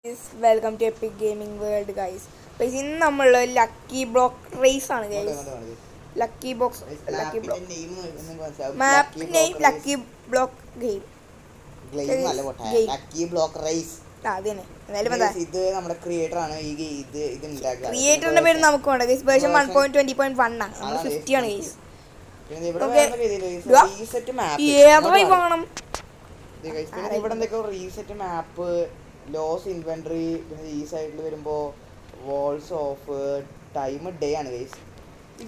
Welcome to Epic Gaming World, guys. Guys, ഇന്ന് നമ്മൾ lucky block race ആണ് guys. Lucky box lucky block map name lucky block game lucky block race. അതന്നെ. എന്തായാലും എന്താ ഇത് നമ്മുടെ ക്രിയേറ്റർ ആണ് ഈ ഇത് ഉണ്ടാക്കുക. ക്രിയേറ്ററിന്റെ പേര് നമുക്ക് വേണ്ട ഗൈസ്. വേർഷൻ 1.20.1 ആണ്. നമ്മൾ 50 ആണ് ഗൈസ്. പിന്നെ ഇവിടെ റീസെറ്റ് മാപ്പ് ഏതായി വാങ്ങണം ഇവിടെ എന്തൊക്കെ റീസെറ്റ് മാപ്പ് ലോസ് ഇൻവെന്ററി പിന്നെ ഈ സൈഡിൽ വരുമ്പോ വാൾസ് ഓഫ് ടൈം ഡേ ആണ് ഗൈസ്.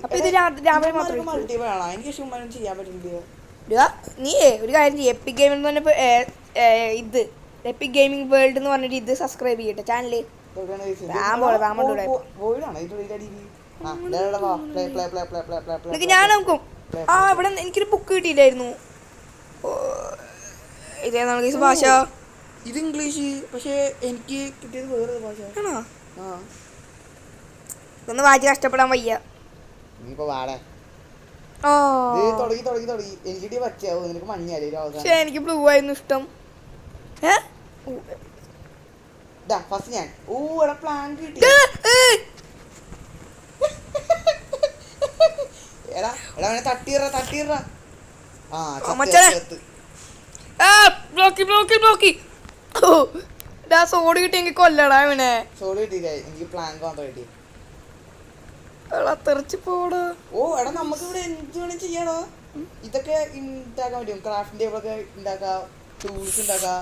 അപ്പൊ ഇത് രാവിലെ മാത്രം മൾട്ടിപ്ലേ ആണ്. എനിക്ക് ശുമ്മാനും ചെയ്യാൻ പറ്റില്ല. നീ ഒരു കാര്യം ചെയ്യും എപ്പിക് ഗെയിമിംഗ് എന്ന് പറഞ്ഞ ഇത് എപ്പിക് ഗെയിമിംഗ് വേൾഡ് എന്ന് പറഞ്ഞിട്ട് ഇത് സബ്സ്ക്രൈബ് ചെയ്യട്ടെ ചാനല്. ഞാൻ നോക്കും. ആ ഇവിടെ എനിക്കൊരു ബുക്ക് കിട്ടിയില്ലായിരുന്നു. ഇതേതാണ് ഗൈസ് ഭാഷ. ഇത് ഇംഗ്ലീഷ്, പക്ഷെ എനിക്ക് കിട്ടിയത് വേറെ ഭാഷ. ആണോ? ഇതൊന്ന് വായിച്ച് കഷ്ടപ്പെടാൻ വയ്യ. എനിക്ക് പച്ചയാവും, നിനക്ക് മഞ്ഞാലേ. പക്ഷെ എനിക്ക് ബ്ലൂ ആയിരുന്നു ഇഷ്ടം. ഫസ്റ്റ് ഞാൻ പ്ലാൻ കിട്ടി. തട്ടിറ സോഡ് കിട്ടിയെങ്കിൽ കൊല്ലടാ ഇവനെ. സോഡ് കിട്ടിയില്ല, എനിക്ക് പ്ലാൻ മാത്രം കിട്ടി. തെറിച്ച് പോടാ. എടാ നമുക്ക് ഇവിടെ എന്ത് വേണം ചെയ്യാടോ. ഇതൊക്കെ ഉണ്ടാക്കാൻ പറ്റും. ക്രാഫ്റ്റ് ടേബിൾ ഒക്കെ ഉണ്ടാക്കാം, ടൂൾസ് ഉണ്ടാക്കാം.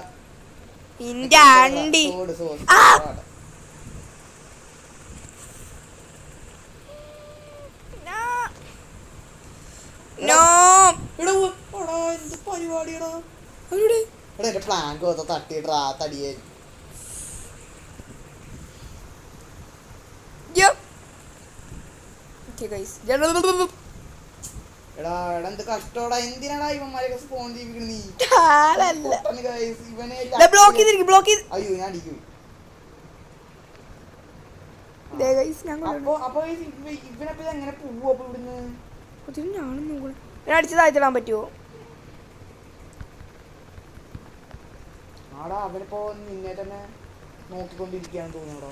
പരിപാടിയാണോ എന്റെ പ്ലാൻ തട്ടിയിട്ടാ തടിയേ. എന്ത് കഷ്ടോടാ, എന്തിനാടാ ഇവന്മാരൊക്കെ സ്പോൺ ജീവിക്കണ നീ. അയ്യോ ഞാൻ അടിക്കും. അപ്പൊ ഇവനപ്പോ എങ്ങനെ പോവോ അപ്പൊ ഇവിടുന്ന്? ഞാനും അടിച്ചതായിട്ടിടാൻ പറ്റുമോ? ആടാ അവനിപ്പോ നിന്നെ തന്നെ നോക്കിക്കൊണ്ടിരിക്കുകയാണെന്ന് തോന്നുന്നുണ്ടോ?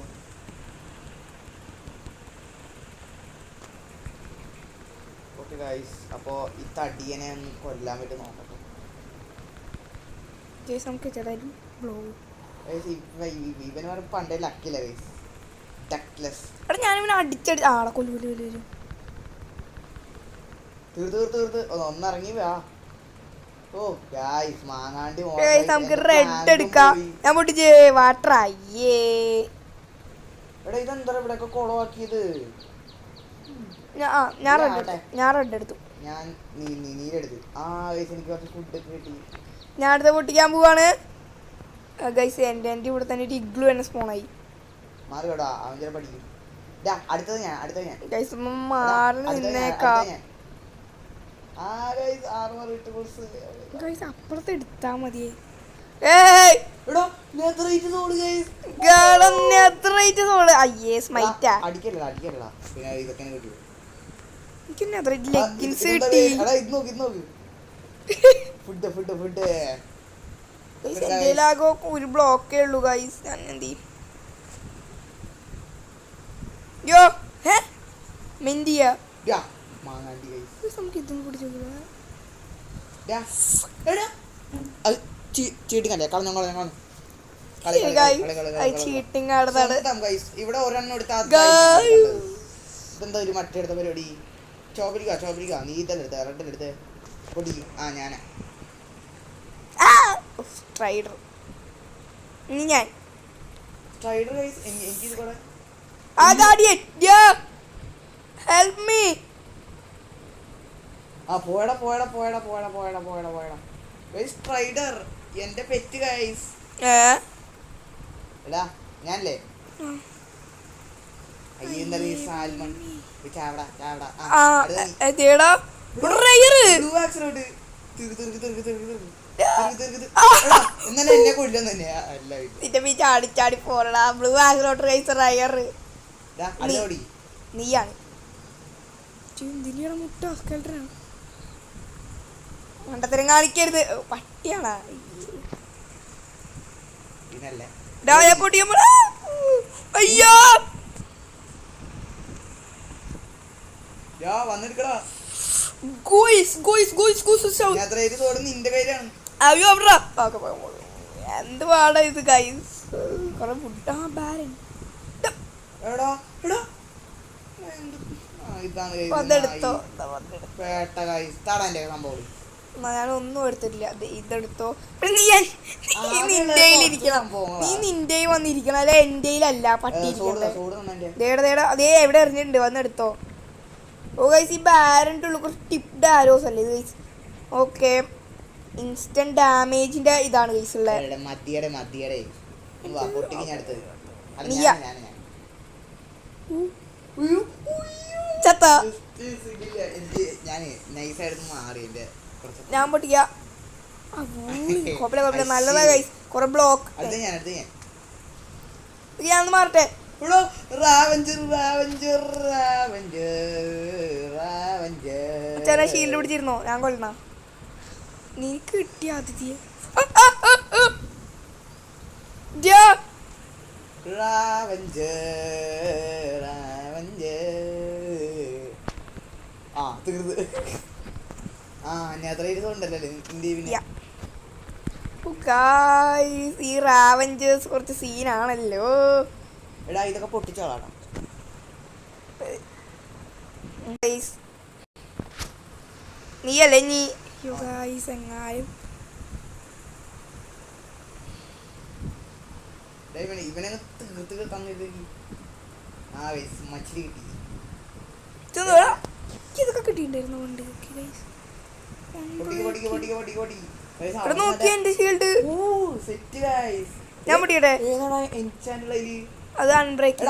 ഓക്കെ ഗൈസ്, അപ്പോ ഈ തടിയനെ ഒന്ന് കൊല്ലാൻ വേണ്ടി നോക്കട്ടെ. ഇവന് പറഞ്ഞ പണ്ടേ ലക്കില്ല ഗൈസ്, ടക്ലെസ്. ഞാനിവനെ അടിച്ചടി ആളെ കൊല്ലു. തീർത്ത് ഒന്നിറങ്ങി വാ. മാങ്ങാണ്ടി നമുക്ക് റെഡ് എടുക്കാം. ഞാൻ പൊട്ടിച്ച് വാട്ടർ. അയ്യേ ഇതെന്താ ഇവിടെ കുളമാക്കിയത്? ഞാൻ റെഡ് എടുത്തു. ഞാൻ നീരെടുത്ത്. എനിക്ക് കുറച്ച് ഫുഡ് കിട്ടി. ഞാൻ അടുത്ത പൊട്ടിക്കാൻ പോവാണ് ഗൈസ്. എന്റെ ഇവിടെ തന്നെ ഒരു ഇഗ്ലു തന്നെ സ്പോണായി. മാറിയോടാ, അവൻ ചില പഠിക്കും. അടുത്തത് ഞാൻ ഗൈസ് മാറി നിന്നേക്കാം. അപ്പുറത്ത് എടുത്താ മതിയേ. ഒരു ബ്ലോക്കേ ഉള്ളൂ ഗൈസ്. ഞാൻ എന്ത് ചെയ്യും? മെന്തിയാ നമുക്ക് ഇതൊന്നും പിടിച്ചു. ഇവിടെ ഒരെണ്ണം എടുത്താ ഇതെന്താ ഒരു മറ്റെടുത്ത പരിപാടി? ചോബരിക്ക നീ ഇതെടുത്ത റെഡിലെടുത്ത് പൊടിക്കും. ഞാൻ എനിക്കിത് കൂടെ ഹെൽപ് മീ. സ്ട്രൈഡർ എന്റെ പെറ്റ് ഗൈസ്. എടാ ഞാനല്ലേ സാൽമൺ എന്നാലും എന്നെ കൊല്ലും തന്നെയാ. ചാടി പോടാ. ബ്ലൂ ആക്രോട്ട് റേസർ നീയാണ്. മുട്ട സ്കെൽട്ടറാണ്. മണ്ടത്തരം കാണിക്കരുത്, പട്ടിയാണാ. ഡായ പൊട്ടിയമ്മ അയ്യോ വന്നെടുക്കടാ. നിന്റെ കയ്യിലാണ്. അയ്യോ അവിടെ എന്ത് പാടാ ഇത് ഗൈസ് കൊറേ ഫുഡ് ബാരൻ വന്നെടുത്തോ ഞാനൊന്നും എടുത്തിട്ടില്ല ഇതെടുത്തോ. നീ നിന്റെയിലിരിക്കണം, നീ നിന്റെ വന്നിരിക്കണം അല്ലെ എന്റെയിലല്ല പട്ടി ഇരിക്കണ്ടേ. അതേ എവിടെ എറിഞ്ഞിട്ടുണ്ട് വന്നെടുത്തോ. ഓ ഗൈസ് ഈ ബാരൻ്റെ ഉള്ളിൽ കുറച്ച് ടിപ്ഡ് ആരോസ് അല്ലേ ഇത് ഗൈസ്. ഓക്കെ ഇൻസ്റ്റന്റ് ഡാമേജിന്റെ ഇതാണ് ഗൈസ് ഉള്ളത്. ചത്ത ഞാൻ പൊട്ടിക്ക കുഴപ്പമില്ല നല്ലതാ ഗൈസ്. കൊറേ ബ്ലോക്ക് ഞാൻ മാറട്ടെ. ഷീൽഡ് പിടിച്ചിരുന്നോ ഞാൻ കൊല്ലണ നിനക്ക് കിട്ടിയ അതിഥിയെ ഈ റാവഞ്ചേഴ്സ് കുറച്ച് സീനാണല്ലോ. എടാ ഇതൊക്കെ പൊട്ടിച്ചോളാം. നീയല്ലേ നീ എങ്ങാനും ഇവനെ തീർത്ത് തന്നിട്ട് മച്ചിരി കിട്ടി. ഇതൊക്കെ കിട്ടിയിട്ടുണ്ടായിരുന്നു കൊണ്ട് ഞാൻ പൊട്ടിക്കട്ടെ. അത് അൺബ്രേക്ക്.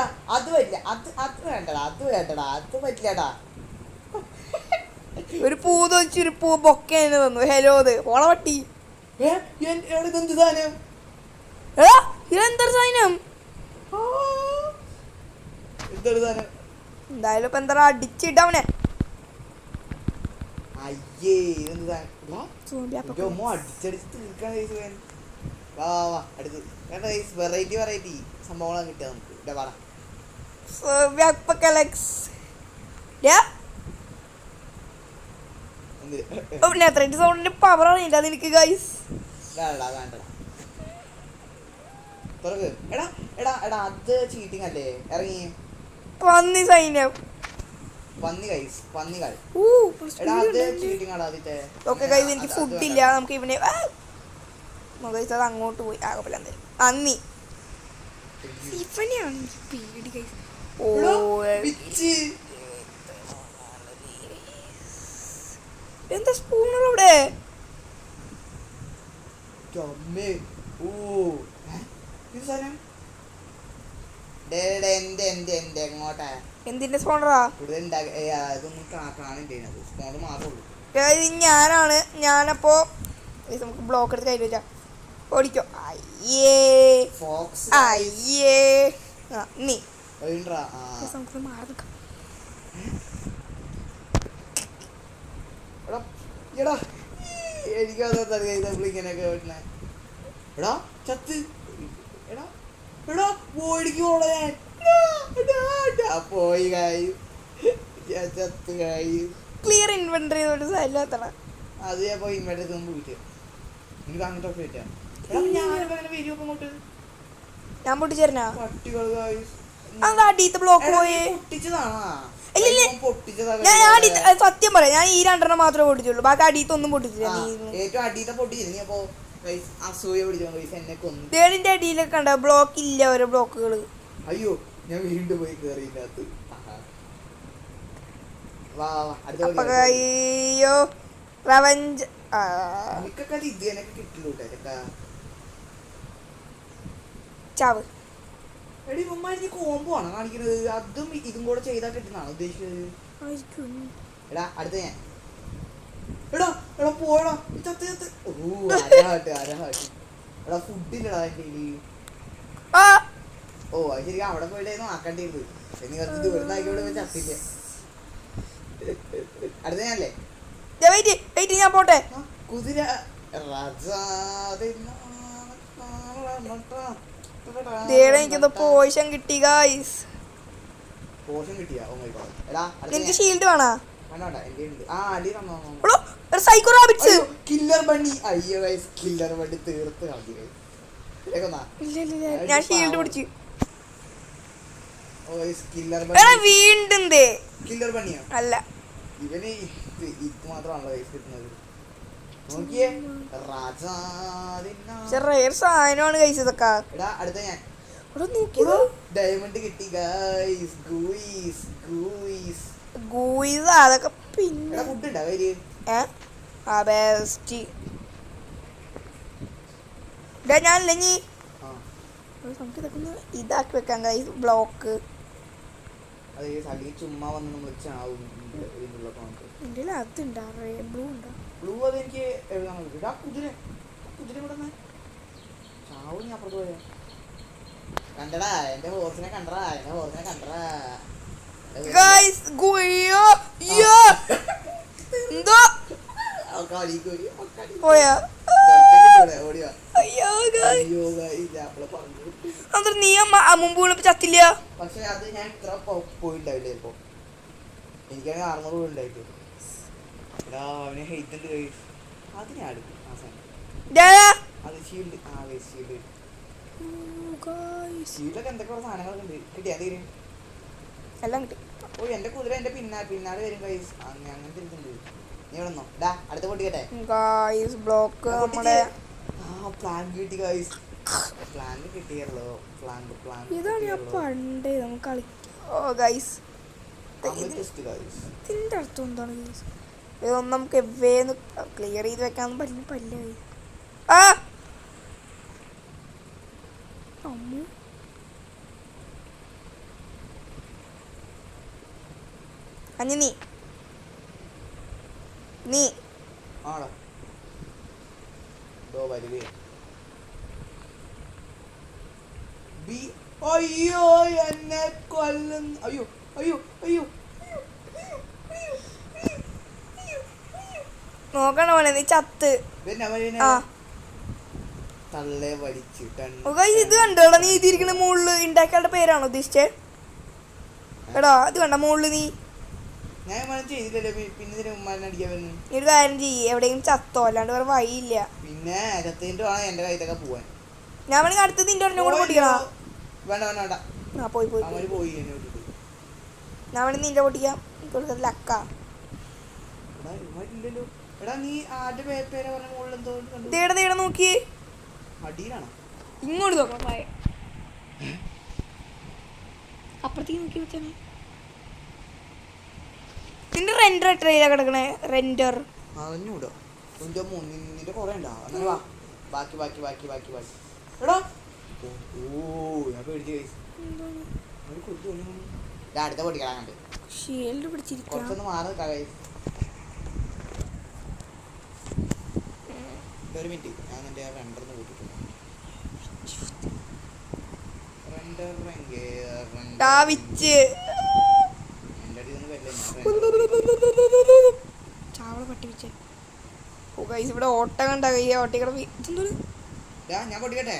ഒരു പൂ തൊച്ചൊരു പൂ ബൊക്കെ തന്നു. ഹലോ അത് ഓള പട്ടി ഇതെന്തൊരു സാധനം. എന്തായാലും ഇപ്പൊ എന്താ അടിച്ചിട്ടവനെ വെറൈറ്റി സംഭവങ്ങളാണ് കിട്ടിയത് നമുക്ക്. സൗണ്ടിന്റെ പവർ അറിയില്ല അതെനിക്ക് ഗൈസ്. അത് ചീറ്റിംഗ് അല്ലേ ഇറങ്ങി പന്നി സൈന്യം പന്നികൾ. ഓക്കെ ഗൈസ് എനിക്ക് ഫുഡ് ഇല്ല. നമുക്ക് ഇവനെ അത് അങ്ങോട്ട് പോയി ആകെ അന്നി ഇവനെയാണ് പേടി ഗൈസ്. എന്താ സ്പൂണുള്ളവിടെ എന്തിന്റെ സ്പോണറാ ഞാനാണ്. ഞാനപ്പോ നമുക്ക് ബ്ലോക്ക് എടുത്ത് കയ്യിൽ വെച്ചാ ഓടിക്കോ. അയ്യേ അയ്യേ നീ നമുക്ക് മാറി നിൽക്കാം. എനിക്കതിങ്ങനെയൊക്കെ എടാ ചത്ത് പോയി ചത്ത് ക്ലിയർ ഇൻവെന്ററി സൈഡിലെത്തണ. അത് ഞാൻ പോയി ഇൻവെന്ററി പോയിട്ട് എനിക്ക് അങ്ങോട്ടൊക്കെ കിട്ടാം. ഞാൻ പൊട്ടിച്ചേരണ പട്ടികൾ അടിയത്തെ ബ്ലോക്ക് പോയി സത്യം പറയാം. ഞാൻ ഈ രണ്ടെണ്ണം മാത്രമേ പൊട്ടിച്ചുള്ളൂ. ബാക്കി അടിയത്തെ ഒന്നും പൊട്ടിച്ചില്ല. ഏറ്റവും അടിയത്തെ പൊട്ടിച്ചില്ല. അപ്പൊ അസൂയ പിടിച്ചോ എന്നെ കൊന്നു. തേടിന്റെ അടിയിലൊക്കെ കണ്ട ബ്ലോക്ക് ഇല്ല ഓരോ ബ്ലോക്കുകള്. അയ്യോ ഞാൻ വീണ്ടും പോയി കേറിയില്ലാത്ത. അയ്യോ റവഞ്ച് ഇത് എനിക്ക് കിട്ടില്ലൂട്ടെ ചാവ്. എടി ഉമ്മാരി കോംബോ ആണ് കാണിക്കുന്നത്. അതും ഇതും കൂടെ ചെയ്താൽ കിട്ടുന്നതാണോ ഉദ്ദേശിച്ചത്? എടാ അടുത്ത ഞാൻ പോടാ എടാ ഫുഡില്ലടാ എന്റെ ഓ അത് ശരിക്കും അവിടെ പോയിട്ടായിരുന്നു ആക്കേണ്ടിയത്. നീ കുറച്ച് ദൂരം ആക്കിയോടെ ചത്തില്ല. അടുത്ത ഞാനല്ലേ ഞാൻ പോട്ടെ. കുതിര ദേടെ എനിക്കെന്തോ പോഷൻ കിട്ടി ഗൈസ്. പോഷൻ കിട്ടിയാ? Oh my god. എടാ നിനക്ക് ഷീൽഡ് വേണോ? വേണ്ട എൻ്റെ ഉണ്ട്. ആ അടി തന്നോ. Psycho rabbits. Killer bunny. അയ്യോ ഗൈസ് കില്ലർ ബണ്ണി തീർത്ത് കളഞ്ഞു ഗൈസ്. ഇല്ല ഞാൻ ഷീൽഡ് പിടിച്ചു. ഓ ഗൈസ് കില്ലർ എടാ ബണ്ണി. വീണ്ടും ദേ കില്ലർ ബണ്ണിയാ? അല്ല ഇവന് ഇത് മാത്രമാണല്ലോ ഗൈസ് കിട്ടുന്നത്. നോക്കിയേ റയർ സാധനമാണ് ഗൈസ് ഇതൊക്കെ. എടാ അടുത്ത ഞാൻ ഡയമണ്ട് കിട്ടി ഗൈസ്. ഗൂയിസ് അതൊക്കെ പിന്നെ ഫുഡ് ഉണ്ടോ കയ്യില്? ബെസ്റ്റ് ഞാനില്ല നീ നമുക്ക് ഇതൊക്കെ ഒന്ന് ഇതാക്കി വെക്കാം ഗൈസ്. ബ്ലോക്ക് ചുമ്മാ വന്ന് നമ്മൾ ചാവും. എൻ്റെ അതുണ്ടാ ബ്ലൂ ഉണ്ടോ? ബ്ലൂ അതെനിക്ക് എഴുതാൻ കുതിര ഇവിടെ ചാവും. ഞാൻ അപ്പുറത്ത് പോയാ കണ്ടടാ എന്റെ ഹോർസിനെ കണ്ടടാ. ഗൈസ് ഗുയ്യോ യോ എന്തോ പോയാ. അയ്യോ ഗൈസ് നീ മുമ്പ് വിളിപ്പ് ചത്തില്ല. പക്ഷെ അത് ഞാൻ ഇത്ര പോയിണ്ടാവില്ലേ ഇപ്പൊ. എനിക്കാണെങ്കിൽ 600 പോയിണ്ടായിട്ട്. എടാ അവനെ ഹെയ്റ്റ് ഉണ്ട് ഗൈസ്. അത് ഞാൻ എടുക്കും ആ സാധനം. അത് ഷീൽഡ്. ഷീൽഡൊക്കെ എന്തൊക്കെ സാധനങ്ങളൊക്കെ ഉണ്ട്. കിട്ടിയാ തീരും എല്ലാം കിട്ടി. ഓ എന്റെ കുതിര എന്റെ പിന്നാലെ വരും ഗൈസ്. അങ്ങനത്തെ ഇരിക്കുന്നുണ്ട്. നീ ഇവിടെ നിന്നോ. ഡാ അടുത്ത പൊട്ടിക്കട്ടെ ഗൈസ്. ബ്ലോക്ക് നമ്മുടെ പ്ലാൻ കിട്ടി ഗൈസ്. പ്ലാൻ കിട്ടിയല്ലോ. ഇതാണ് ഞാൻ പണ്ടേ നമുക്ക് കളിക്കാം. ഓ ഗൈസ് ഇതിന്റെ അർത്ഥം എന്താണ് ഗൈസ്? ഇതൊന്നും നമുക്ക് എവേന്ന് ക്ലിയർ ചെയ്ത് വെക്കാന്ന് പല്ല ആ അമ്മു അഞ്ഞ നീ ആണോ വരുവേ. അയ്യോ എന്നെ കൊല്ലുന്നു. അയ്യോ നോക്കണ പോലെ നീ ചത്ത്. തള്ളെ വലിച്ചു. ഇത് കണ്ടോടാ നീ ഇതിരിക്കണ മുകളില് ഉണ്ടാക്കിയാളുടെ പേരാണോ ഉദ്ദേശിച്ചേ? എടാ ഇത് കണ്ട മുകളില് നീ ഞാൻ ചെയ്തില്ലല്ലോ. പിന്നെ ഉമ്മാനടിക്കാൻ വരുന്നു. നീ ഒരു കാര്യം ചെയ്യ് എവിടെയെങ്കിലും ചത്തോ അല്ലാണ്ട് വേറെ വഴിയില്ല. പിന്നെ ചത്തിട്ട് വേണം എന്റെ കയ്യിലൊക്കെ പോവാൻ. ഞാൻ വേണമെങ്കിൽ അടുത്തത് നിന്റെ ഒരെണ്ണം കൂടെ പൊട്ടിക്കണോ? വേണ്ട ആ പോയി ഞാൻ വേണമെങ്കിൽ നിന്റെ പൊട്ടിക്കാം. ലക്ക ദേടെ നോക്കിയേ. ഇങ്ങോട്ട് നോക്കാം. അപ്പുറത്തേക്ക് നോക്കി വെച്ചാണ് നിന്റെ റെൻഡർ എത്രയാ കിടക്കണേ? റെൻഡർ ഷീൽഡ് പിടിച്ചിരിക്കാം. ഒരു മിനിറ്റ് ഞാൻ എൻ്റെ റെൻഡറിന്ന് കൂട്ടിട്ടുണ്ട്. ചാവള പട്ടി വെച്ചേ. ഇവിടെ ഓട്ട കണ്ട ഓട്ടിക്കട ഞാൻ പൊട്ടിക്കട്ടെ.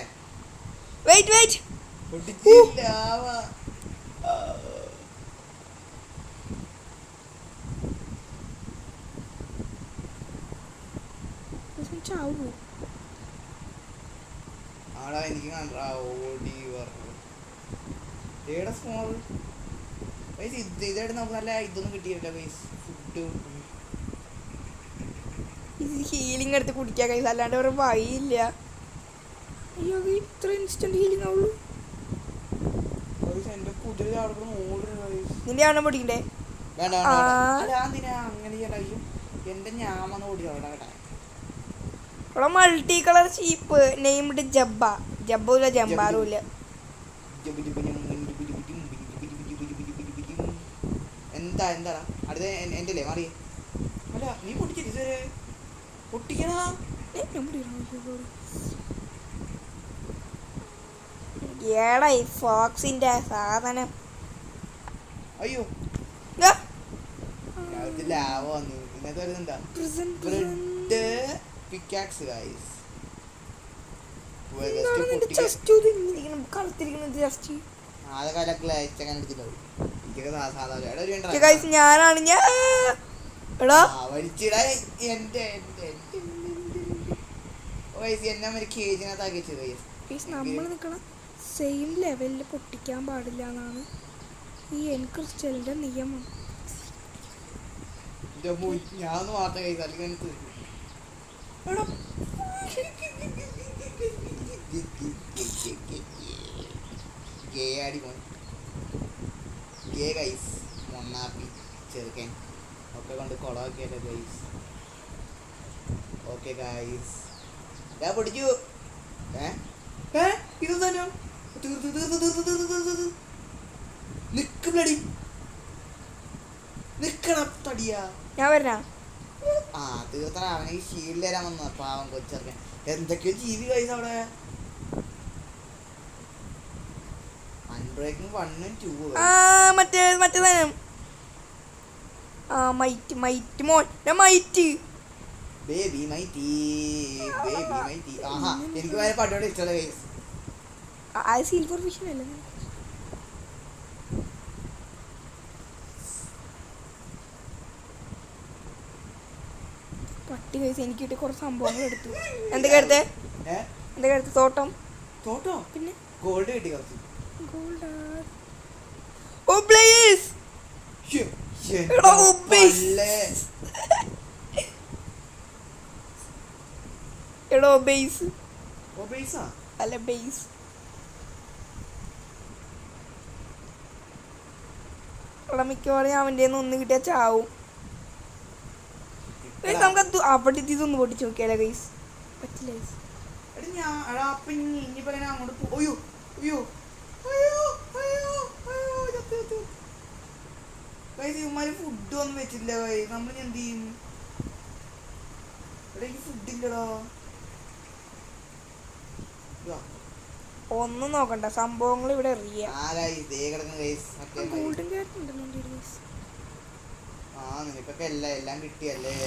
വെയിറ്റ് ചാവൂ. ആടാ എനിക്ക് ഓടി സ്മോൾ ഇതായിട്ട് നമുക്ക് നല്ല ഇതൊന്നും കിട്ടിയില്ല ഗൈസ്. ഫുഡ് ഇത് ഹീലിംഗ് എടുത്ത് കുടിക്കാൻ ഗൈസ് അല്ലാണ്ട് വേറെ വഴിയില്ല. അയ്യോ ഇത്ര ഇൻസ്റ്റന്റ് ഹീലിംഗ് ആവുള്ളൂ. എന്റെ കുതിര നിന്റെ ആണോ പൊടിക്കണ്ടേ? അങ്ങനെ എന്റെ ഞാൻ വന്ന് ഓടിയോടാ. ഇവിടെ മൾട്ടി കളർ ചീപ്പ് നെയ്മഡ് ജബ്ബൂല ജമ്പാറൂല. എന്താടാ അടുത്ത എൻ്റെ അല്ലേ മാറി. അല്ല നീ പൊട്ടിക്കരുത് പൊട്ടിക്കണ. ഏടാ ഈ ഫോക്സിന്റെ സാധനം. അയ്യോ ലാവ വന്നു. ഇതിനകത്ത് വരുന്നുണ്ടാ ബ്രെഡ് പിക്കാക്സ് ഗൈസ്. ഞാനാണ് ഞാൻ എടാ നമ്മൾ നിൽക്കണം സെയിം ലെവലിൽ പൊട്ടിക്കാൻ പാടില്ല എന്നാണ് ഈ എൻക്രിസ്റ്റലിന്റെ നിയമം. ഞാൻ മാത്രം കൈസ് അല്ലെങ്കിൽ മൊണ്ണാപ്പി ചെറുക്കൻ ഒക്കെ കൊണ്ട് കൊളാക്കിയല്ലേ ഗൈസ്. ഓക്കെ ഗൈസ് ഞാൻ പൊടിച്ചു. ഇത് തന്നെ നിക്ക് ബ്ലഡി നിക്കണം തടിയാ. ഞാൻ വരാ ആ തീർത്തണ അവനെ ഷീൽഡ് തരാൻ വന്ന പാവം കൊച്ചെറുക്കൻ. എന്തൊക്കെയോ ജീവി ഗൈസ് അവിടെ. അൺബ്രേക്കിംഗ് 1 and 2 മറ്റേ സാധനം മൈറ്റ് മോൻ might baby mighty baby mighty. ആഹാ എനിക്ക് വരെ പാട്ടോടെ ഇഷ്ടമുള്ള ഗൈസ്. സിൽവർ ഫിഷൻ അല്ലേ പട്ടി കഴിച്ച് എനിക്ക് കിട്ടിയ കുറച്ച് സംഭവങ്ങൾ എടുത്തു. എന്തൊക്കെ എടുത്ത് തോട്ടം പിന്നെ ഗോൾഡ് കിട്ടി കുറച്ച്. മിക്കവാറും അവൻ്റെ ഒന്ന് കിട്ടിയാ ചാവും. നമുക്ക് അവിടെ ഇതൊന്ന് പൊട്ടിച്ച് നോക്കിയാലോ ഗൈസ്. പറ്റില്ല ഫുഡ് ഒന്നും വെച്ചില്ല നമ്മൾ എന്ത് ചെയ്യും? ഫുഡ് ഇല്ലടാ. ഒന്നും നോക്കണ്ട സംഭവങ്ങൾ ഇവിടെ നിനക്കൊക്കെ എല്ലാം കിട്ടിയല്ലേ.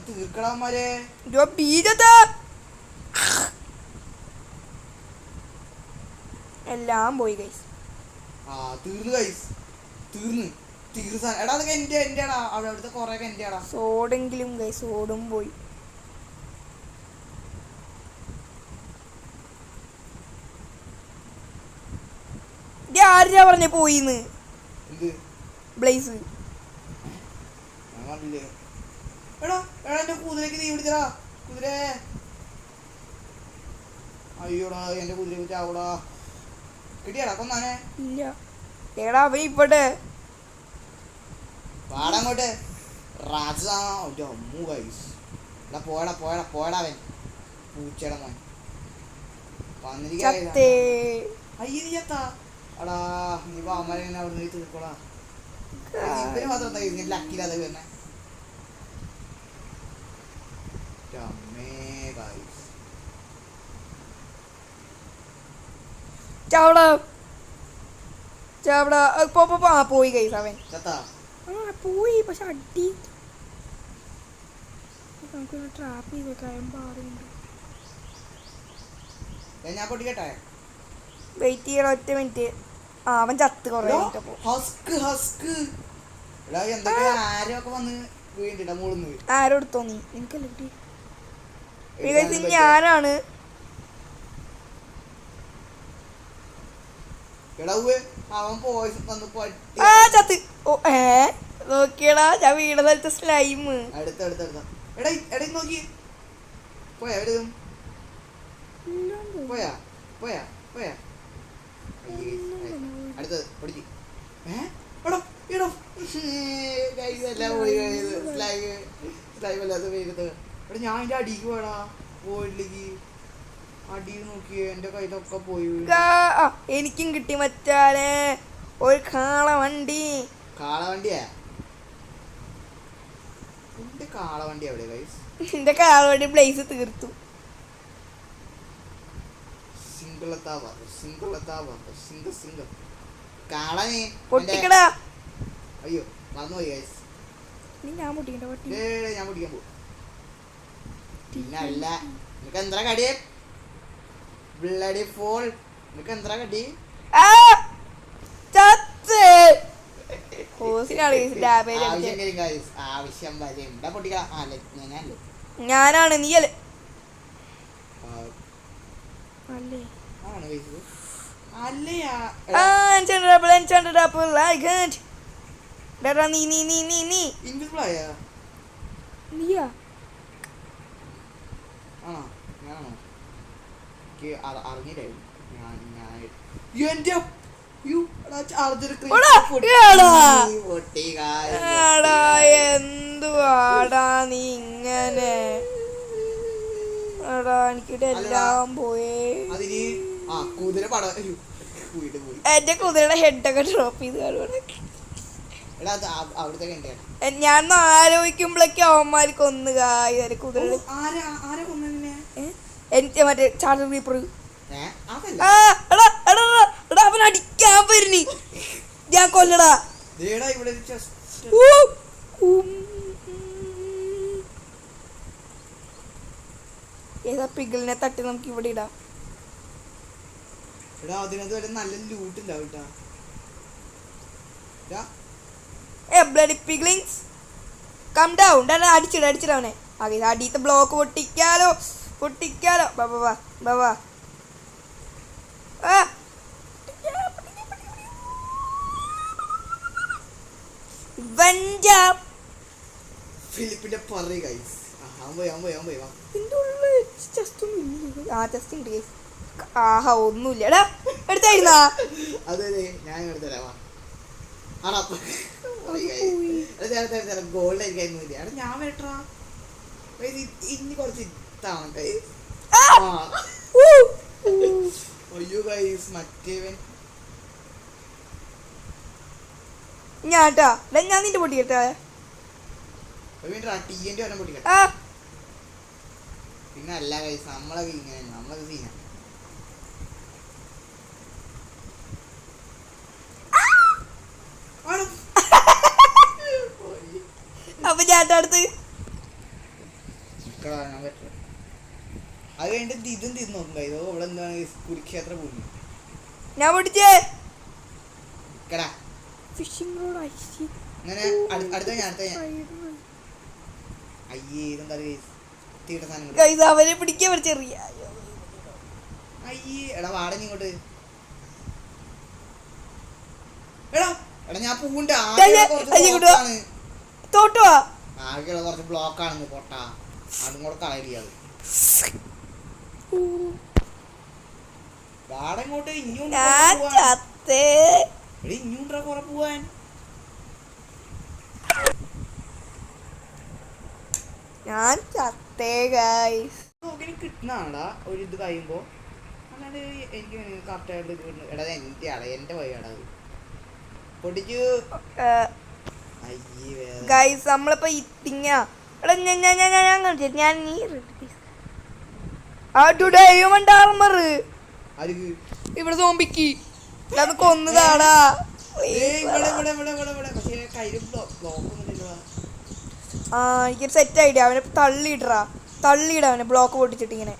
തീർക്കടാമാരെ എല്ലാം പോയി ഗൈസ്. തീർന്നു ഗൈസ് തീർന്നു. എടാ അതൊക്കെ എന്റെടാ. അവിടുത്തെ കൊറേ എന്റെടാ. സോഡെങ്കിലും ഗൈസ് സോഡും പോയി. ആരാ പറഞ്ഞ പോയിന്ന്? ബ്ലേസ് കുതിരക്ക് തീ പിടിച്ചടാ. കുതിര അയ്യോടാ എന്റെ കുതിര ചാവൂടാ. കിട്ടിയാടാ കൊന്നാനെ? ഇല്ല എടാ അവൻ ഇവിടെ പാടങ്ങോട്ട് രാജാ. പോയടാ പോയടാ പോയടാ അവൻ പൂച്ചയുടെ മോൻ വന്നിരിക്കാ. അയ്യ നീ ചത്താ. അടാ നീ അമ്മ അവിടെ തീർക്കോളാ. ഇവര് മാത്രം ലക്കില്ലാതെ വരുന്നേ. പോയി ഗൈസ് അവൻ പോയി. പക്ഷെ അടി നമുക്കൊരു ട്രാപ്പ് ചെയ്ത് വെക്കാൻ പാടുണ്ട്. ഞാൻ പൊട്ടിക്കട്ടെ വെയിറ്റ് ചെയ്യണം ഒറ്റ മിനിറ്റ്. അവൻ ചത്ത് കൊറേ ആരോ എടുത്തോ നീ? എനിക്കല്ല കിട്ടി. ഞാനാണ് ചത്ത്. നോക്കിയടാ ഞാൻ വീണ സ്ഥലത്ത് സ്ലൈം. പോയാ പോയാ പോയാ അടുത്തത് പൊടിച്ച്. ഞാൻ എന്റെ അടിക്ക് പോയടാ. പോയില്ലെങ്കിൽ അടി നോക്കിയേ എന്റെ കയ്യിലൊക്കെ പോയി. എനിക്കും കിട്ടി മച്ചാനെ ഒരു കാളവണ്ടി. കാളവണ്ടിയാ? എന്റെ കാളവണ്ടി എവിടെ ഗൈസ്? എന്റെ കാളവണ്ടി ബ്ലേസ് തീർത്തു. പൊട്ടിക്കടാ. അയ്യോ മറന്നുപോയി ഗൈസ്. ഞാൻ പൊട്ടിക്കണ്ട. ഞാൻ പൊട്ടിക്കാൻ പോകും. പിന്നല്ല നിനക്ക് എന്താ കടി ബ്ലഡി ഫോൾ നിനക്ക് എന്താ കടി ആവശ്യം വരും പൊട്ടിക്ക ഞാനല്ലേ ഞാനാണ് നീയല്ലേ ആണ് അല്ലയാ ഇൻവിസിബിൾ ആയാ നീയാ ആണോ ഞാനാണോ അറിഞ്ഞില്ലായിരുന്നു എന്റെ എന്തുവാടാ നീ ഇങ്ങനെ എനിക്കിടെ എല്ലാം പോയേ എന്റെ കുതിരയുടെ ഹെഡൊക്കെ ഡ്രോപ്പ് ചെയ്ത് ഞാൻ ആലോചിക്കുമ്പോഴേക്കും അവന്മാര് കൊന്നുക കുതിര എനിക്ക് മറ്റേ ചാർജർ റീപ്പർ അവൻ അടിക്കാൻ വരുന്നു ഞാൻ കൊല്ലടാ ഏതാ പിഗിളിനെ തട്ടി നമുക്ക് ഇവിടെ ഇടാം നല്ല loot bloody piglins come down അടിച്ചിടവനെ അടിയത്തെ ബ്ലോക്ക് പൊട്ടിക്കാലോ ബാബാ ബാബാ ഫിലിപ്പിന്റെ പറയ് ഗൈസ് ആഹാ ഒന്നുമില്ലടാ എടുത്തായിരുന്നാ അതെ ഞാൻ എടുത്തരാ ഗോൾഡ് ആയിരിക്കായിരുന്നില്ല ഞാൻ വരട്ടാ ഇനി കുറച്ച് ഇത്താണ് അയ്യോ ഗൈസ് മറ്റേവൻ ഞാട്ടാ ഞാൻ നിന്റെ പൊട്ടിക്കട്ടെ പിന്നെ അല്ല ഗൈസ് നമ്മളൊക്കെ ഇങ്ങനെ നമ്മളൊക്കെ സീന അപ്പൊ ചേട്ടടുത്ത് അത് കഴിഞ്ഞിട്ട് ഇതും തിന്നു നോക്കും ഇതോ ഇവിടെ എന്താണ് കുരുക്ഷേത്ര ഭൂമി ഞാൻ പൊട്ടിച്ചേ അങ്ങനെ അടുത്ത ഞാൻ അയ്യേ ഇതെന്താ അവനെ പിടിക്കാൻ ചെറിയ അയ്യേ എടാ വാടഞ്ഞ ഇങ്ങോട്ട് എടാ എടാ ഞാൻ പൂണ്ട തോട്ടോ ആകെയുള്ള കുറച്ച് ബ്ലോക്കാണെന്ന് പൊട്ടാ അതും കൂടെ കളരിയത് വാടങ്ങോട്ട് ഇഞ്ഞൂണ്ടാ കുറെ പോവാൻ ഞാൻ ചത്തേ ഗൈസ് കിട്ടുന്നാടാ ഒരു ഇത് കഴിയുമ്പോ അല്ലാണ്ട് എനിക്ക് കറക്റ്റായിട്ട് ഇത് കിട്ടുന്നു എടാ എന്റെ ആടാ എന്റെ വഴിയാടാ അത് പൊട്ടിച്ചു ഗൈസ് നമ്മളിപ്പോ ഇത്തിങ്ങ ഞാൻ ഇവിടെ സോംബിക്ക് അത് കൊന്നതാടാ എനിക്കൊരു സെറ്റ് ഐഡിയ അവനെ തള്ളിയിടാ അവനെ ബ്ലോക്ക് പൊട്ടിച്ചിട്ട് ഇങ്ങനെ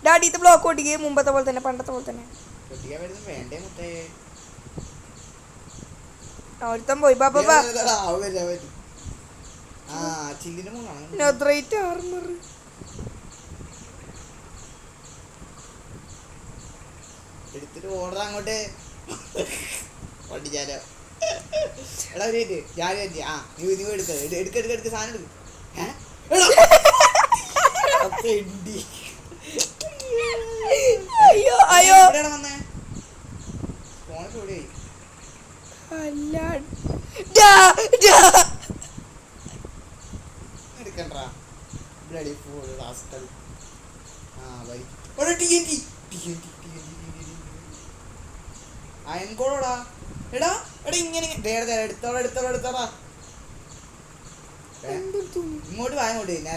ഡാഡിത്തെ ബ്ലോക്ക് പൊട്ടിക്കുക മുമ്പത്തെ പോലെ തന്നെ പണ്ടത്തെ പോലെ തന്നെ ഒരുത്തം പോയി ബാബാ എടുത്തിട്ട് ഓർഡർ അങ്ങോട്ട് പൊട്ടിച്ചാലോ എടാ ഞാൻ എടുക്ക സാധനം വന്നേ ഫോണൊക്കെ എവിടെയായി എടുക്കണ്ടാ ബ്ലഡി ഫുൾ റാസ്കൽ അയൻകോളോടാ എടാ എടാ ഇങ്ങനെ എടുത്തോടാ ഇങ്ങോട്ട് വാങ്ങോട്ട് ഇല്ല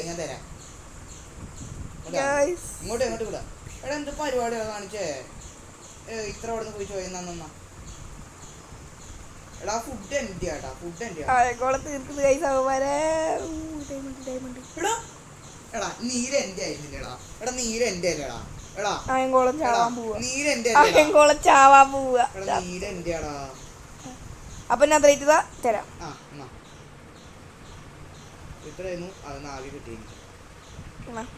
ഞാൻ തരാം ഗൈസ്. ഇങ്ങോട്ട് വിടാ. എടാ എന്ത് പരിപാടിയാണ് കാണിച്ചേ? ഇത്ര അവിടെ നിന്ന് പോയി ചോദിക്കുന്ന എടാ ഫുഡ് എൻ്റെ ആട്ടാ, ഫുഡ് എൻ്റെ തീർക്കുന്നത് ഗൈസ്. അവന്മാരെ ഡയമണ്ട് എടാ നീര് എൻ്റെ ആയിരുന്നില്ലടാ. എടാ നീര് എൻ്റെ അല്ലേടാ. എടാ അയങ്കോളം ചാവാൻ പോവാ. നീര് എൻ്റെ അയങ്കോളം ചാവാൻ പോവാ. എടാ നീര് എൻ്റെ ആടാ. അപ്പൊ ഞാൻ റേറ്റ് തരാം. ആ എന്നാ ഇത്രയായിരുന്നു. അതൊന്ന് ആകെ കിട്ടി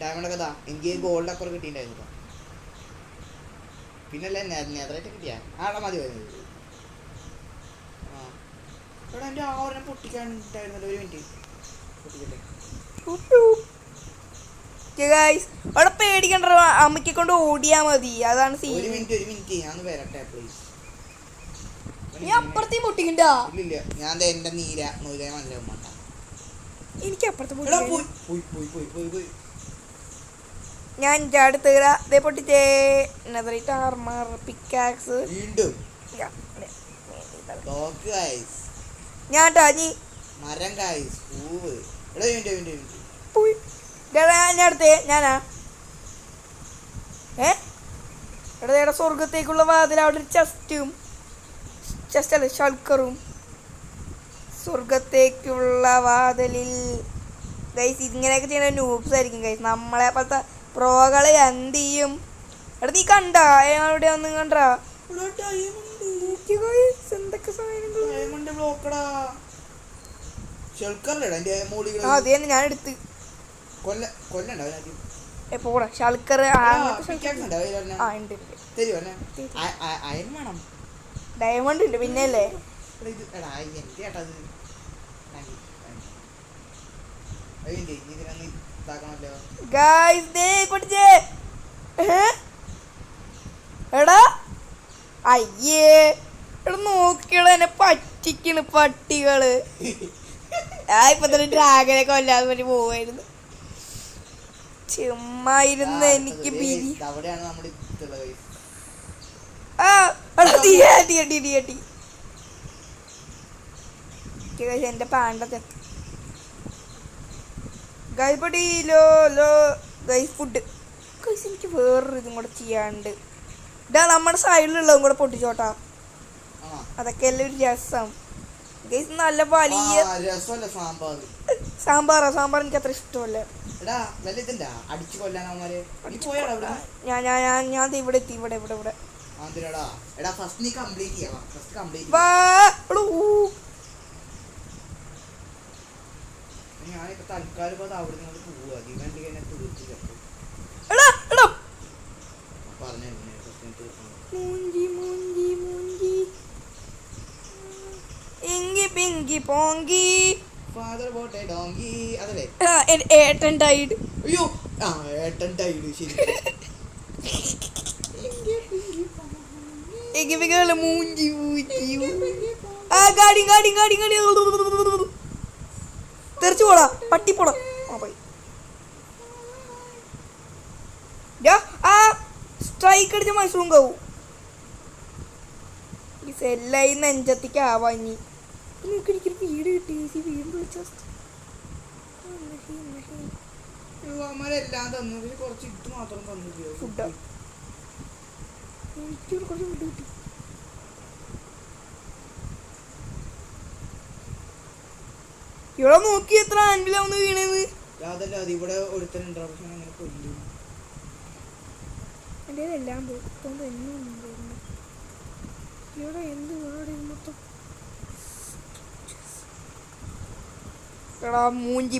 ഡയമണ്ട് ഒക്കെ. എനിക്ക് ഗോൾഡ് ഒക്കെ കിട്ടിയിട്ടുണ്ടായിരുന്നു. പിന്നല്ലേ നെതറായിട്ട് കിട്ടിയാ ആടാ മതി വരുന്നത്. ആ എടാ എൻ്റെ ആ ഒരെണ്ണം പൊട്ടിക്കാനുണ്ടായിരുന്നല്ലോ. ഒരു മിനിറ്റ് പൊട്ടിക്കട്ടെ. അവിടെ പേടിക്കണ്ട, അമ്മയ്ക്ക് കൊണ്ട് ഓടിയാ മതി. അതാണ് ഒരു മിനിറ്റ് ഞാൻ വരട്ടെ പ്ലീസ്. നീ അപ്പുറത്തേക്ക് പൊട്ടിക്കണ്ട. ഇല്ല ഞാൻ എന്റെ നീര നൂരേ മനസ്സിലാവും വേണ്ട. എനിക്ക് അപ്പുറത്ത് പോയി ഞാൻ അടുത്ത് പൊട്ടിച്ചേ. നെതറൈറ്റ് ആർമർ പിക്കാക്സ് വീണ്ടും ഞാൻ നീ മരം ഗൈസ് പൂവ്. ഞാൻ അടുത്തേ ഞാനാ. എടാ സ്വർഗത്തേക്കുള്ള വാതിൽ. അവിടെ ഒരു ചെസ്റ്റ് അല്ല ഷൾക്കറും. സ്വർഗത്തേക്കുള്ള വാതിലിൽ ഗൈസ് ഇങ്ങനെയൊക്കെ ചെയ്യുന്ന നൂബ്സ് ആയിരിക്കും ഗൈസ്. നമ്മളെ പോലത്തെ പ്രോകളെ എന്ത് ചെയ്യും? എടാ നീ കണ്ടാ അവിടെ ഒന്നും കണ്ടാ? എന്തൊക്കെ അത് തന്നെ ഞാൻ എടുത്ത് പോടാ. ഷൾക്കർ ഡയമണ്ട് ഉണ്ട് പിന്നെയല്ലേ. എടാ അയ്യേ എടാ നോക്കിയടാ എന്നെ പറ്റിക്കണ് പട്ടികള്. ഇപ്പൊ തന്നെ ഡ്രാഗനെ കൊല്ലാതെ പറ്റി പോവായിരുന്നു. ചുമ്മാ ഇരുന്ന് എനിക്ക് എന്റെ പാണ്ടത്തെ ഫുഡ് എനിക്ക് വേറൊരു ഇതും കൂടെ ചെയ്യാണ്ട്. ഇതാ നമ്മുടെ സൈഡിലുള്ളതും കൂടെ പൊട്ടിച്ചോട്ടാ. അതൊക്കെ എല്ലാം ഒരു രസം. നല്ല വലിയ സാമ്പാർ എനിക്ക് അത്ര ഇഷ്ടമല്ല. ഞാൻ ഇവിടെ എത്തി. ഇവിടെ പിങ്കി പോങ്കി ഏട്ടൻ ഡൈഡ്. അയ്യോ ഏട്ടൻ ഡൈഡ് ശരി. മൂഞ്ചി ആ ഗാഡി തെറിച്ചു പോടാ പട്ടി പോടാ. ആ സ്ട്രൈക്ക് അടിച്ച മൈസൂറും കാവും. ഈ സെല്ലായി നെഞ്ചത്തിക്ക് ആവാഞ്ഞി. എനിക്കൊരു വീട് കിട്ടി. വീണ്ടും വിളിച്ച ഫുഡ് എനിക്ക് കുറച്ച് ഫുഡ് കിട്ടി. ഇവിടെ നോക്കി എത്ര ആൻവിലാവുന്ന വീണേന്ന്. എൻ്റെ എല്ലാം പോയി ഇവിടെ എന്ത് വേറെ മൊത്തം. എടാ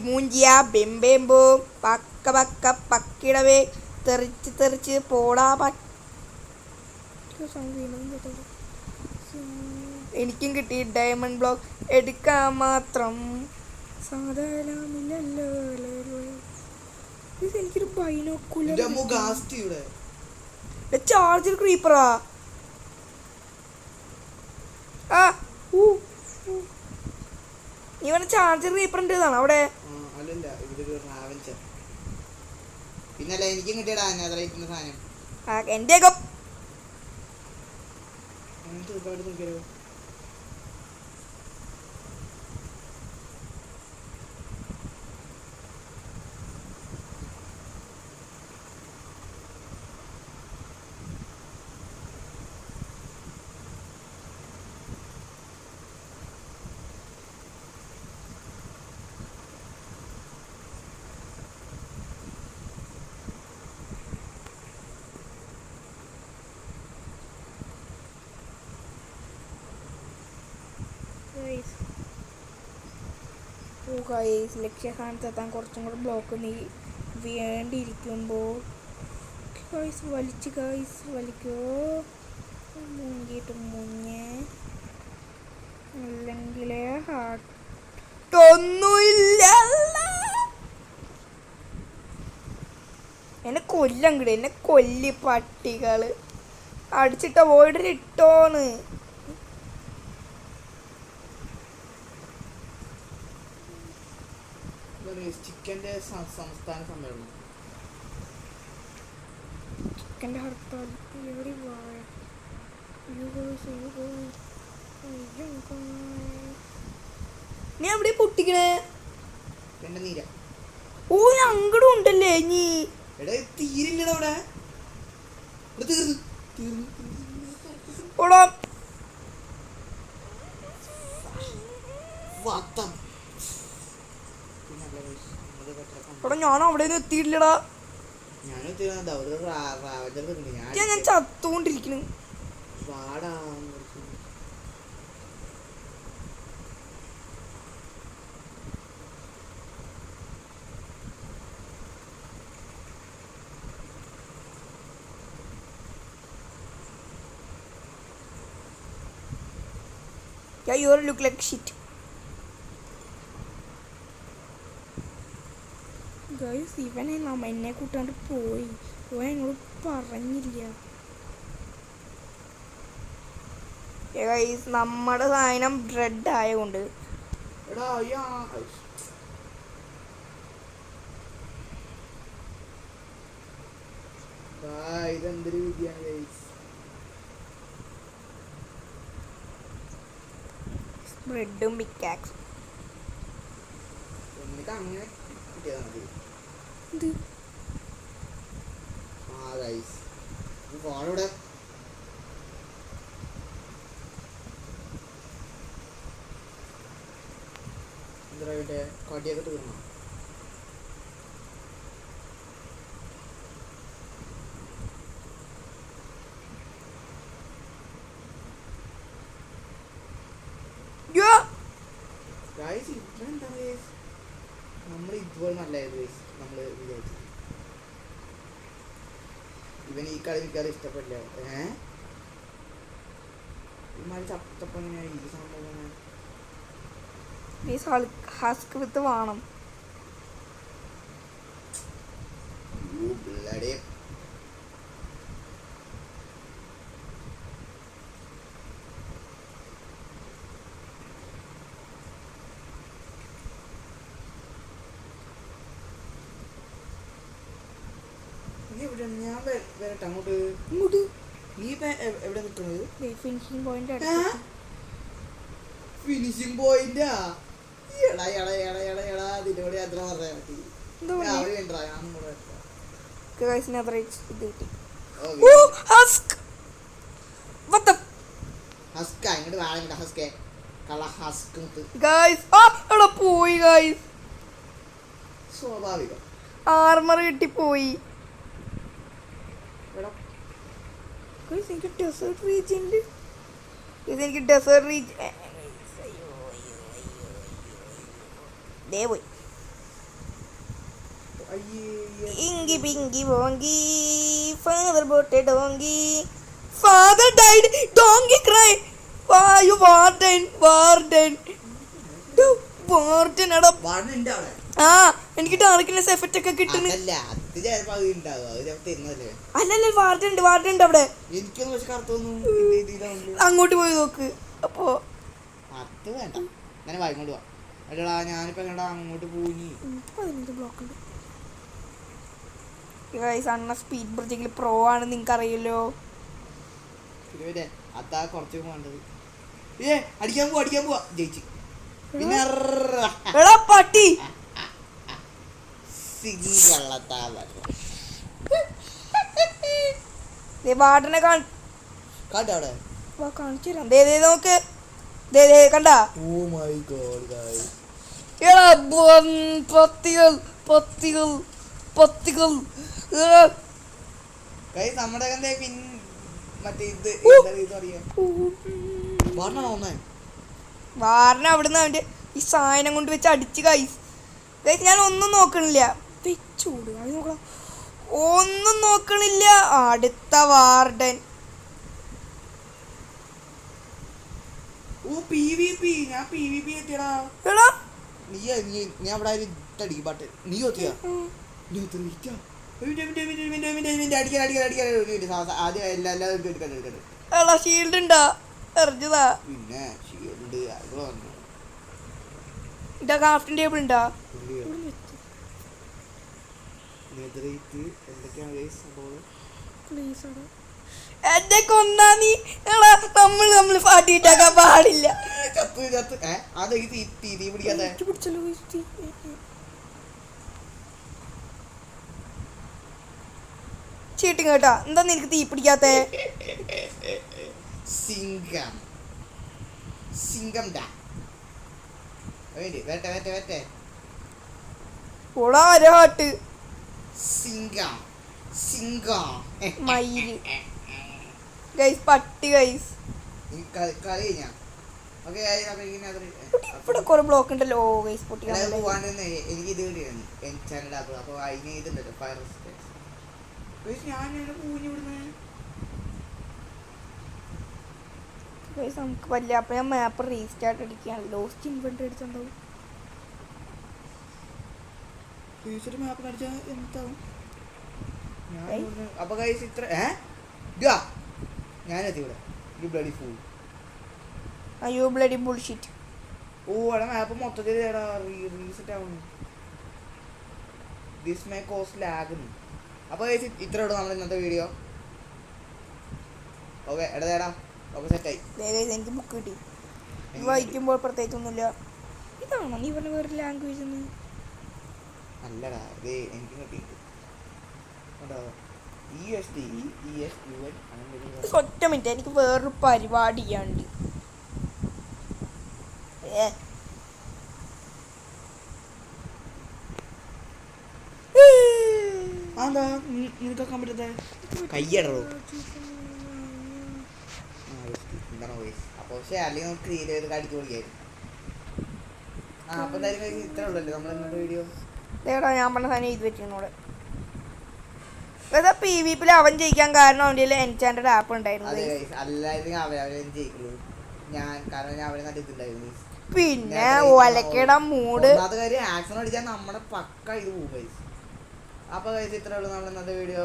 മൂഞ്ചിയാ ബെമ്പേമ്പോ പക്ക പക്കിടവേ തെറിച്ച് പോടാ. എനിക്കും കിട്ടി ഡയമണ്ട് ബ്ലോക്ക് എടുക്കാൻ മാത്രം. സാധാരണമില്ലല്ലോ. എനിക്കൊരു ബൈനോക്കുലർ ചാർജർ ക്രീപ്പറാ. ഇവനെ ചാർജർ ക്രീപ്പർ ഉണ്ടെന്നാണ് അവിടെ. എന്റെ ഗൈസ് ലക്ഷ്യസ്ഥാനത്തെത്താൻ കുറച്ചും കൂടെ ബ്ലോക്ക് വേണ്ടിയിരിക്കുമ്പോൾ ഗൈസ് വലിക്കോ മുങ്ങിയിട്ട് മുങ്ങേ അല്ലെങ്കിൽ ഹാർട്ടൊന്നുമില്ല. എന്നെ കൊല്ലം എന്നെ കൊല്ലി പട്ടികള് അടിച്ചിട്ട വോയിഡിലിട്ടോന്ന്. ചിക്കന്റെ സംസ്ഥാന സമ്മേളനം ചിക്കൻ്റെ ഹർത്താൽ എവിടെ നീ എവിടെ പൊട്ടിക്കണേ? പിന്നെ നീര ഓ അങ്ങടും ഉണ്ടല്ലേ നീ എടാ തീരില്ലടാ അവിടെ ഓടാ. എടാ ഞാൻ അവിടെ നിന്ന് എത്തിയില്ലടാ. ഞാൻ ചത്തോണ്ടിരിക്കണ്. Yeah, you look like shit. Guys, ഇവനെ എന്നെ കൂട്ടാണ്ട് പോയി. ഇവൻ എന്നോട് പറഞ്ഞില്ല. Guys, നമ്മുടെ സാധനം ബ്രെഡ് ആയതുകൊണ്ട് ഇതെന്തൊരു വിദ്യയാണ് ഗൈസ്. ബ്രെഡും പിക്കാക്സും അങ്ങനെ കിട്ടിയതാ മതി. ഫോണിവിടെ എന്താ കടിയൊക്കെ തീർന്നോ? നമ്മൾ ഇതുപോലെ നല്ലായിരുന്നു നമ്മള് വിചാരിച്ചു. ഇവന് ഈ കളി മിക്കാറ് ഇഷ്ടപ്പെടില്ല. ചത്തപ്പം ഇങ്ങനെ ഈ സംഭവം ഹസ്ക് വിത്ത് വേണം. ഞാൻ വരട്ടെ അങ്ങോട്ട്. നീ എവിടെ നിൽക്കുന്നത്? Finishing point. ഫിനിഷിംഗ് പോയിന്റാ? ഇതിനോട് യാത്ര പറഞ്ഞാൽ മതി. സ്വാഭാവികം ആർമർ കിട്ടിപ്പോയി. എനിക്ക് ഡെസേർട്ട് റീജിയനിൽ എനിക്ക് ഡെസേർട്ട് റീജിയൻ പോയി. Inky pinky wonky father bought a donkey father died donkey cry വായു വാർഡൻ വാർഡൻ വാർഡൻ എടാ ആ എനിക്ക് ഡാർക്ക്നെസ് എഫക്റ്റ് ഒക്കെ കിട്ടുന്നു. അല്ലല്ല വാർഡൻ ഉണ്ട് അവിടെ. അങ്ങോട്ട് പോയി നോക്ക്. അപ്പോ ഞാനിപ്പോ അങ്ങോട്ട് പോയി. അണ്ണ സ്പീഡ് ബ്രിഡ്ജിൽ പ്രോ ആണ്, നിങ്ങൾക്ക് അറിയല്ലോ. അതാ കുറച്ച് വേണ്ടത്. അടിക്കാൻ പോവാ ജയിച്ചു. പട്ടി വാർഡനെ കാണിച്ചു തരാം. നോക്ക് കണ്ട. പത്തികൾ വാറിനെ അവിടുന്ന് അവന്റെ ഈ സാധനം കൊണ്ട് വെച്ച് അടിച്ച് കൈസ് ഗൈസ് ഞാൻ ഒന്നും നോക്കണില്ല. വെച്ചൂട് അത് നോക്കണം. ഒന്നും നോക്കണില്ല. അടുത്ത വാർഡൻ. ഓ PvP ഞാൻ PvP എത്തിയടാ. എടാ നീ ഞാൻ അവിടെ ഇട്ടടി ബട്ട് നീ ഒത്തിയാ നീ ഒത്തിരിക്കാ ആദ്യം എല്ലാം എടുക്കട്ടെ. എടാ ഷീൽഡ് ഉണ്ടാ എറിഞ്ഞതാ. പിന്നെ ഷീൽഡ് അത് വന്നു ഇതാ ക്രാഫ്റ്റിംഗ് ടേബിൾ ഉണ്ടാ. എന്തൊക്കെയാണ് സംഭവം? എന്നെ കൊന്നാ നീ. എടാ നമ്മൾ പാട്ടിട്ടാക്കാൻ പാടില്ല. അത് തീ പിടിക്കാതെ ചീട്ടിങ് കേട്ടാ. എന്താ നിനക്ക് തീ പിടിക്കാത്ത? സിംഗം സിംഗം ഡാ വരട്ടെ ഓളാ ആരാട്ട് സിംഗം സിംഗം മയില്. ഗൈസ് പട്ടി ഗൈസ്. കളി കഴിഞ്ഞാ ഓക്കെ. ഇവിടെ കുറെ ബ്ലോക്ക് ഉണ്ടല്ലോ. ഓ ഗൈസ് പൊട്ടിക്കാൻ എനിക്ക് ഇത് വേണ്ടിയാണ് അപ്പൊ അതിന് ഇതുണ്ടല്ലോ ഫയർ ഞാൻ പൂഞ്ഞു വിടുന്നേ. ഗൈസ് നമുക്ക് പറ്റില്ല. അപ്പൊ ഞാൻ മാപ്പ് റീസ്റ്റാർട്ട് അടിക്കുകയാണ്. ലോസ്റ്റ് ഇൻവെന്ററി അടിച്ചിട്ടുണ്ടാവും. മാപ്പ് അടിച്ചാൽ എന്താവും? ഏയ്. അപ്പൊ ഗൈസ് ഇത്ര ഞാനെത്തി ഇവിടെ ഒരു ബ്ലഡി ഫൂൾ. അയ്യോ ബ്ലഡി ബുൾഷിറ്റ്. ഓ എടാ മാപ്പ് മൊത്തത്തിൽ റീസെറ്റ് ആവുന്നു. This may cost lag. അപ്പോൾ ഗൈസ് ഇത്ര ഉള്ളൂ നമ്മൾ ഇന്നത്തെ വീഡിയോ. ഓക്കെ എടാ ഓക്കെ സെറ്റായി. എനിക്ക് ബുക്ക് കിട്ടി. വായിക്കുമ്പോൾ പ്രത്യേകിച്ചൊന്നുമില്ല. ഇതാണോ നീ പറഞ്ഞ വേറെ ലാംഗ്വേജ്? അല്ലടാ ഇത് എനിക്ക് കിട്ടിയിട്ട് ഒറ്റ മിനിറ്റ് എനിക്ക് വേറൊരു പരിപാടി ചെയ്യാണ്ട്. അതാ നിനക്കാൻ പറ്റത്തെ കയ്യടോ. എന്താണ് വോയിസ്? അപ്പോൾ പക്ഷേ അല്ലെങ്കിൽ നമുക്ക് ക്രിയേറ്റ് ചെയ്ത് അടിച്ചു പൊളിക്കായിരുന്നു. അപ്പം എന്തായാലും ഇത്ര ഉള്ളല്ലോ നമ്മൾ ഇന്നത്തെ വീഡിയോ. േടാ ഞാൻ പറഞ്ഞ സാധനം ഇത് പറ്റിയോടെ. PvP അവൻ ജയിക്കാൻ കാരണം അവൻ്റെ എൻചാൻറ്റഡ് ആപ്പ് ഉണ്ടായിരുന്നു. പിന്നെ ഒലക്കട മൂഡ് ആക്ഷൻ അടിച്ചാൽ നമ്മുടെ പക്ക ഇത് പോകും. അപ്പൊ ഇത്രേ ഉള്ളൂ നമ്മൾ ഇന്നത്തെ വീഡിയോ